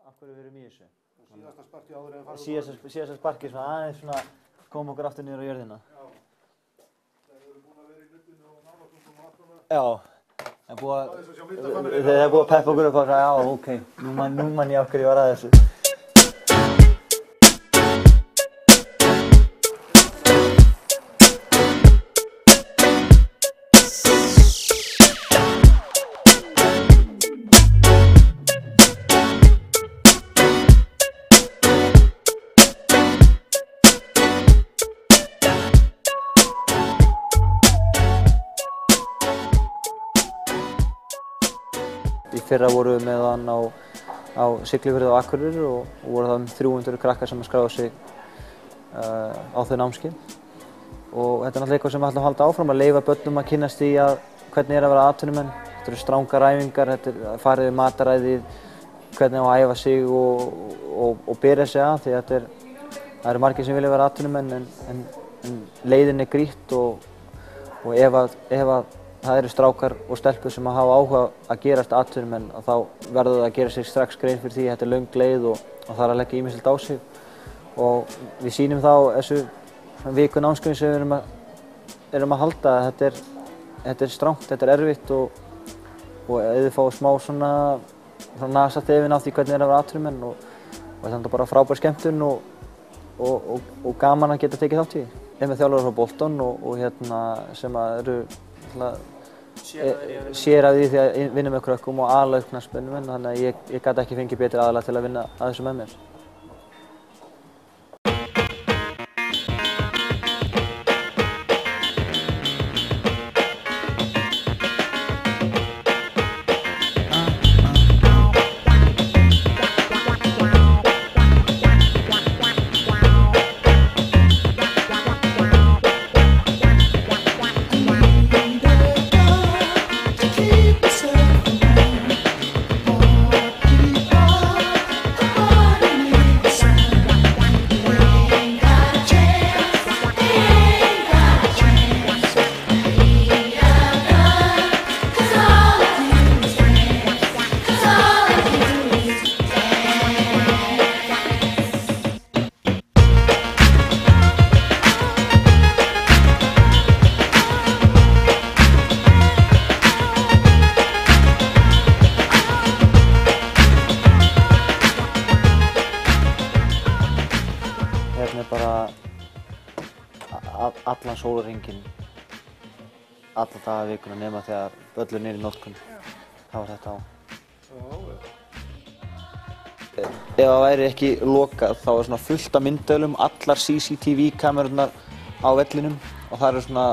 af hverju við erum í þessu. Síðasta sparki áður en farið. Síðasta sparki svona aðeins svona kom okkur aftur niður á jörðina. Já. Þeir eru búin að vera í nuddinu og nálagsum og aftan það. Já. Það er búið að peppa okkur upp og sagði, já, ok, nú man ég af hverju ég var að þessu. Í fyrra vorum við með hann á Siglufirði og Akureyri og voru það 300 krakkar sem skráðu sig á þau námskeið. Og þetta er náttúrulega eitthvað sem við ætlum að halda áfram, að leyfa börnum að kynnast í hvernig er að vera atvinnumenn. Þetta eru strangar æfingar, þetta er að fara yfir mataræðið, hvernig á að æfa sig og bera sig að, því að það eru margir sem vilja vera atvinnumenn en leiðin er grýtt og ef að það eru strákar og stelpur sem hafa áhuga að gerast atvinnumenn, þá verður það að gera sig strax grein fyrir því að þetta er löng leið og það er að leggja ýmislegt á sig. Og við sýnum þá þessu viku námskeiðum sem við erum að halda að þetta er strangt, þetta er erfitt og ef þið fáið smá svona nasaþefinn af því hvernig er að vera atvinnumenn og þetta er bara frábær skemmtun og gaman að geta tekið þátt í. Ég er með þjálfara frá Bolton og sem eru sér af því að vinna með krökkum og ala upp knattspyrnumenn, þannig að ég gat ekki fengið betri aðila til að vinna að þessu með mér. Hérna er bara allan sólarhringinn, alla daga vikuna nema þegar völlurinn er í notkun. Það var þetta á. Ef það væri ekki lokað þá er svona fullt af myndavélum, allar CCTV-kamerurnar á vellinum og það eru svona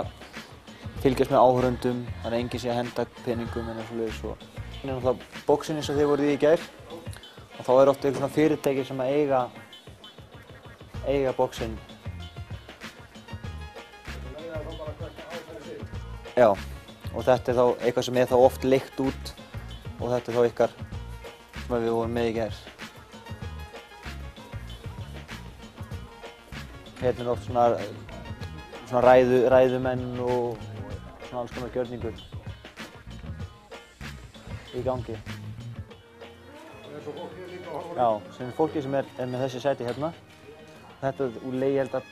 fylgjast með áhorfendum, þannig að enginn sé að henda peningum eða svoleiðis. Hérna er náttúrulega boxinn eins og þið voruð í gær og þá er oft eitthvað svona fyrirtæki sem að eiga boxinn. Já, og þetta er þá eitthvað sem er þá oft leigt út og þetta er þá ykkar sem við vorum með í gær. Hérna er oft svona ræðumenn og svona alls konar gjörningur í gangi. Já, sem er fólki sem er með þessi sæti hérna. Þetta úr leið, ég held að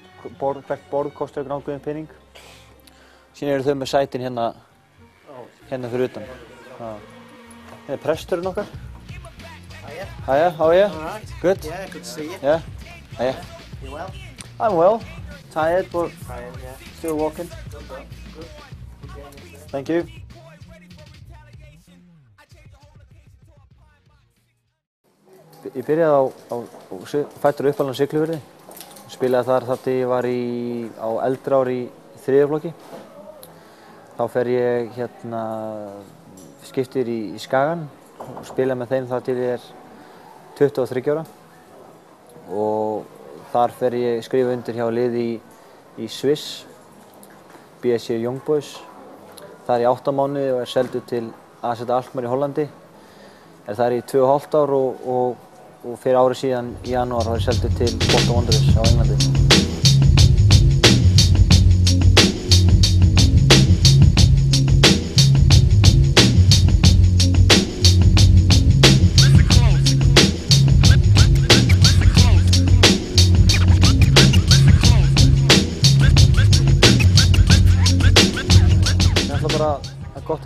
hvert borð kostar gráðgöðum pening. Síðan eru þau með sætin hérna fyrir utan. Hérna er presturinn okkar. Hiya, how are you? Alright. Good? Yeah, good to see you. Yeah? Hiya. You well? I'm well. Tired, but Tired, yeah. still walking. Good. Thank you. Ég byrjaði fæddur uppalinn á Siglufirði. Spilaði þar til ég var á eldra ári í 3. flokki. Þá fer ég skiptir í Skagan og spilaði með þeim þar til ég er 23 ára. Og þar fer ég skrifa undir hjá liði í Sviss, BSC Young Boys. Þar í 8 mánuði og er seldur til AZ Alkmaar í Hollandi. Er þar í 2,5 ár og fyrir ári síðan í janúar var ég seldur til Bolton Wanderers á Englandi.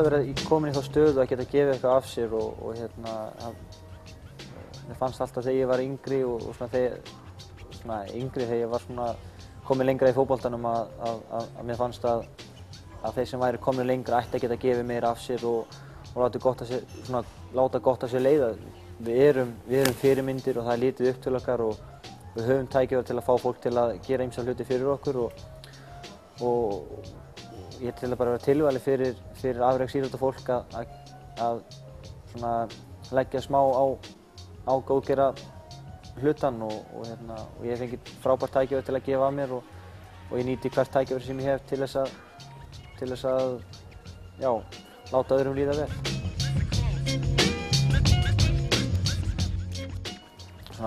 vera komin í þá stöðu að geta gefið eitthvað af sér og mér fannst alltaf þegar ég var yngri og þegar ég var komin lengra í fótboltanum að mér fannst að þeir sem væri komin lengra ætti að geta gefið meira af sér og láta gott af sér leiða. Við erum fyrirmyndir og það er lítið upp til okkar og við höfum tækifæri til að fá fólk til að gera ýmsa hluti fyrir okkur og ég til að bara vera tilvalið fyrir afreksíþróttafólk að leggja smá á góðgera hlutann og ég hef fengið frábært tækifæri til að gefa af mér og ég nýti hvert tækifæri sem ég hef til þess að láta öðrum líða vel.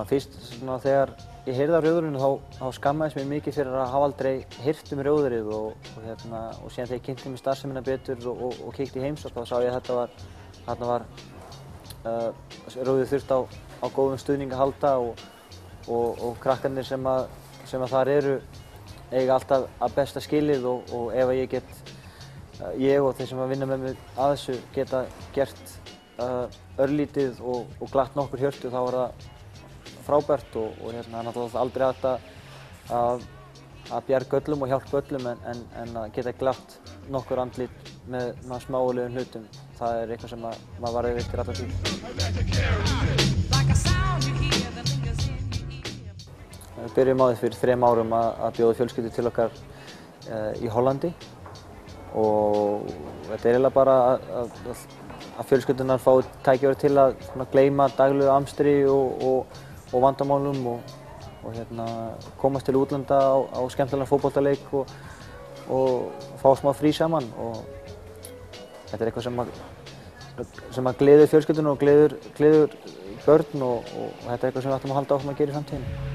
Fyrst þegar ég heyrði af rjóðrinu þá skammaðist mér mikið fyrir að hafa aldrei heyrt rjóðrið og síðan þegar ég kynnti mér starfsemina betur og kíkti í heimsókn þá sá ég að þarna var rjóðrið þurft á góðum stuðning að halda og krakkarnir sem þar eru eiga alltaf að besta skilið og ef ég og þeir sem vinna með mig að þessu geta gert örlítið og glatt nokkur hjörtu þá var það frábært og það er náttúrulega aldrei hægt að bjarga öllum og hjálpa öllum en að geta glatt nokkur andlit með smáulegum hlutum. Það er eitthvað sem maður var yfir alla tíð. Við byrjum á því fyrir 3 árum að bjóða fjölskyldu til okkar í Hollandi og þetta er eiginlega bara að fjölskyldunar fái tækifæri til að gleyma daglegu amstri og vandamálum og komast til útlanda á skemmtilegan fótboltaleik og fá smá frí saman og þetta er eitthvað sem gleður fjölskylduna og gleður börn og þetta er eitthvað sem við ætlum að halda áfram að gera í framtíðinni.